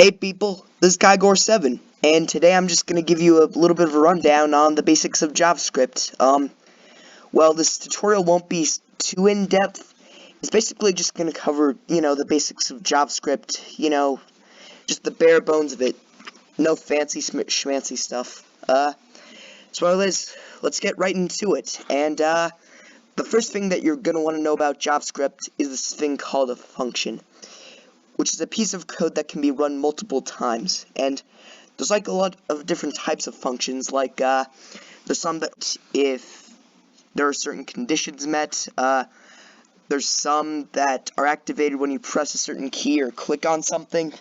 Hey people, this is Kygore7, and today I'm just going to give you a little bit of a rundown on the basics of JavaScript. Well, this tutorial won't be too in-depth. It's basically just going to cover, the basics of JavaScript, just the bare bones of it. No fancy schmancy stuff. So anyways, let's get right into it. And, the first thing that you're going to want to know about JavaScript is this thing called a function, which is a piece of code that can be run multiple times. And there's like a lot of different types of functions, like there's some that if there are certain conditions met, there's some that are activated when you press a certain key or click on something,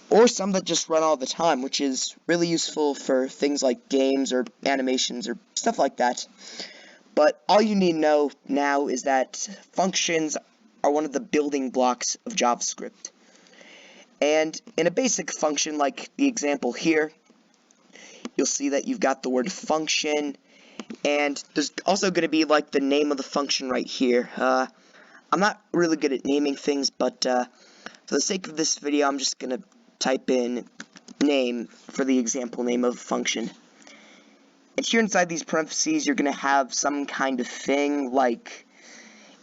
or some that just run all the time, which is really useful for things like games or animations or stuff like that. But all you need to know now is that functions are one of the building blocks of JavaScript. And in a basic function like the example here, you'll see that you've got the word function, and there's also going to be like the name of the function right here. I'm not really good at naming things, but for the sake of this video, I'm just going to type in name for the example name of a function. And here inside these parentheses, you're going to have some kind of thing, like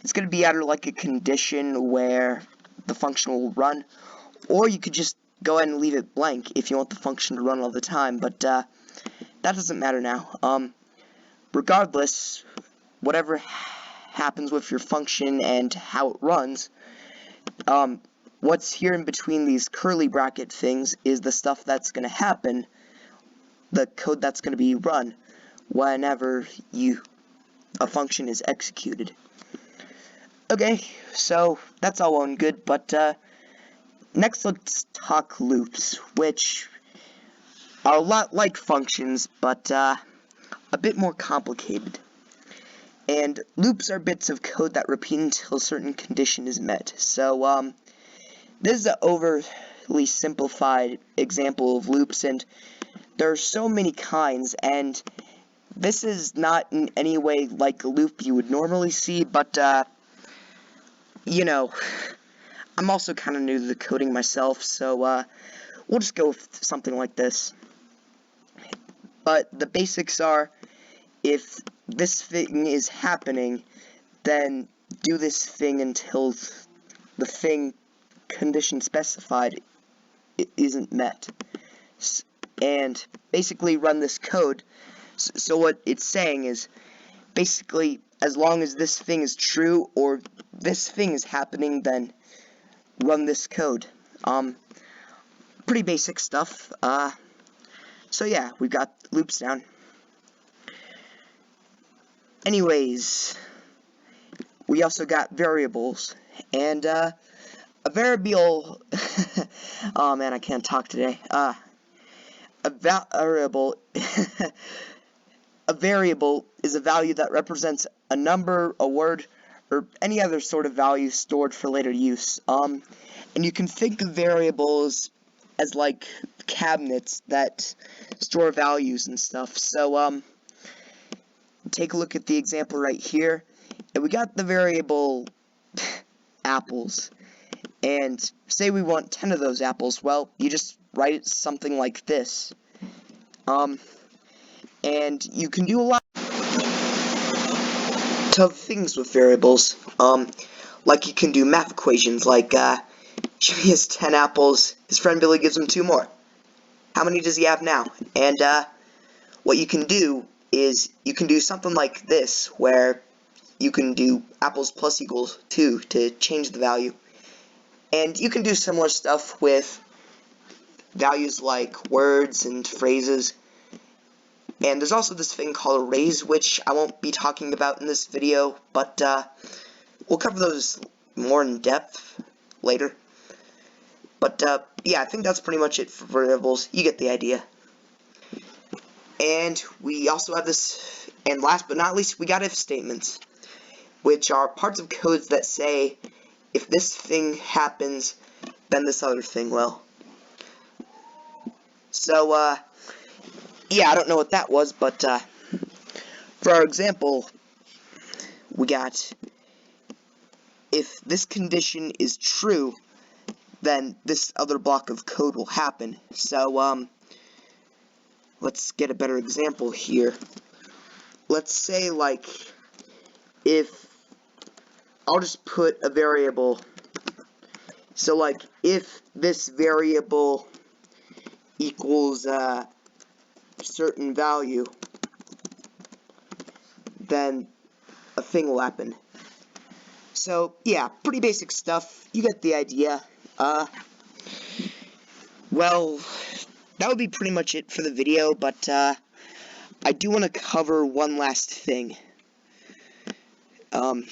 it's going to be either like a condition where the function will run, or you could just go ahead and leave it blank if you want the function to run all the time, but that doesn't matter now. Regardless, whatever happens with your function and how it runs, what's here in between these curly bracket things is the stuff that's going to happen, the code that's going to be run whenever a function is executed. Okay, so that's all well and good, but next let's talk loops, which are a lot like functions, but a bit more complicated. And loops are bits of code that repeat until a certain condition is met. So this is an overly simplified example of loops, and there are so many kinds, and this is not in any way like a loop you would normally see, but I'm also kind of new to the coding myself, so we'll just go with something like this. But the basics are, if this thing is happening, then do this thing until the thing condition specified isn't met. And basically run this code. So what it's saying is, basically, as long as this thing is true or this thing is happening, then run this code. Pretty basic stuff. So yeah, we've got loops down. Anyways, we also got variables, and a variable. Oh man, I can't talk today. A variable. A variable is a value that represents a number, a word, or any other sort of value stored for later use. And you can think of variables as like cabinets that store values and stuff. So take a look at the example right here, and we got the variable apples, and say we want 10 of those apples. Well, you just write it something like this. And you can do a lot of things with variables. Like you can do math equations, like Jimmy has 10 apples, his friend Billy gives him 2 more. How many does he have now? And what you can do is you can do something like this, where you can do apples plus equals 2 to change the value. And you can do similar stuff with values like words and phrases. And there's also this thing called arrays, which I won't be talking about in this video, but we'll cover those more in depth later. But yeah, I think that's pretty much it for variables. You get the idea. And we also have this, and last but not least, we got if statements, which are parts of codes that say, if this thing happens, then this other thing will. So, yeah, I don't know what that was, but for our example, we got, if this condition is true, then this other block of code will happen. So, let's get a better example here. Let's say, like, if I'll just put a variable. So, like, if this variable equals a certain value, then a thing will happen. So, yeah, pretty basic stuff. You get the idea. Well, that would be pretty much it for the video, but, I do want to cover one last thing.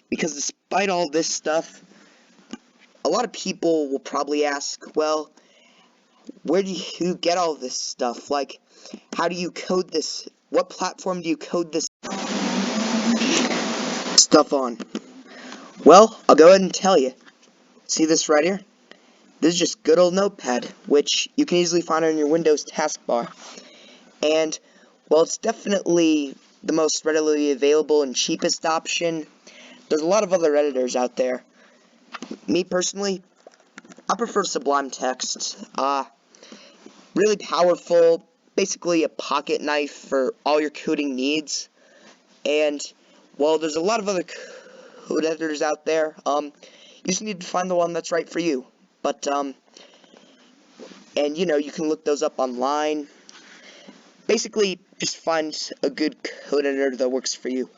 Because despite all this stuff, a lot of people will probably ask, well, where do you get all this stuff? Like, how do you code this? What platform do you code this stuff on? Well, I'll go ahead and tell you. See this right here? This is just good old Notepad, which you can easily find on your Windows taskbar. And, while it's definitely the most readily available and cheapest option, there's a lot of other editors out there. Me, personally, I prefer Sublime Text. Really powerful, basically a pocket knife for all your coding needs. And, while there's a lot of other code editors out there, you just need to find the one that's right for you. But, and, you can look those up online. Basically, just find a good code editor that works for you.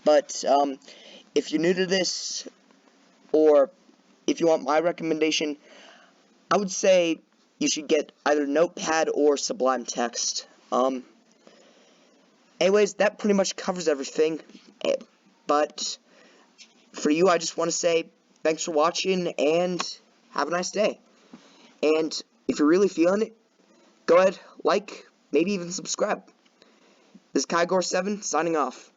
But, if you're new to this, or if you want my recommendation, I would say you should get either Notepad or Sublime Text. Anyways, that pretty much covers everything. But for you, I just want to say thanks for watching and have a nice day. And if you're really feeling it, go ahead, like, maybe even subscribe. This is Kygor7 signing off.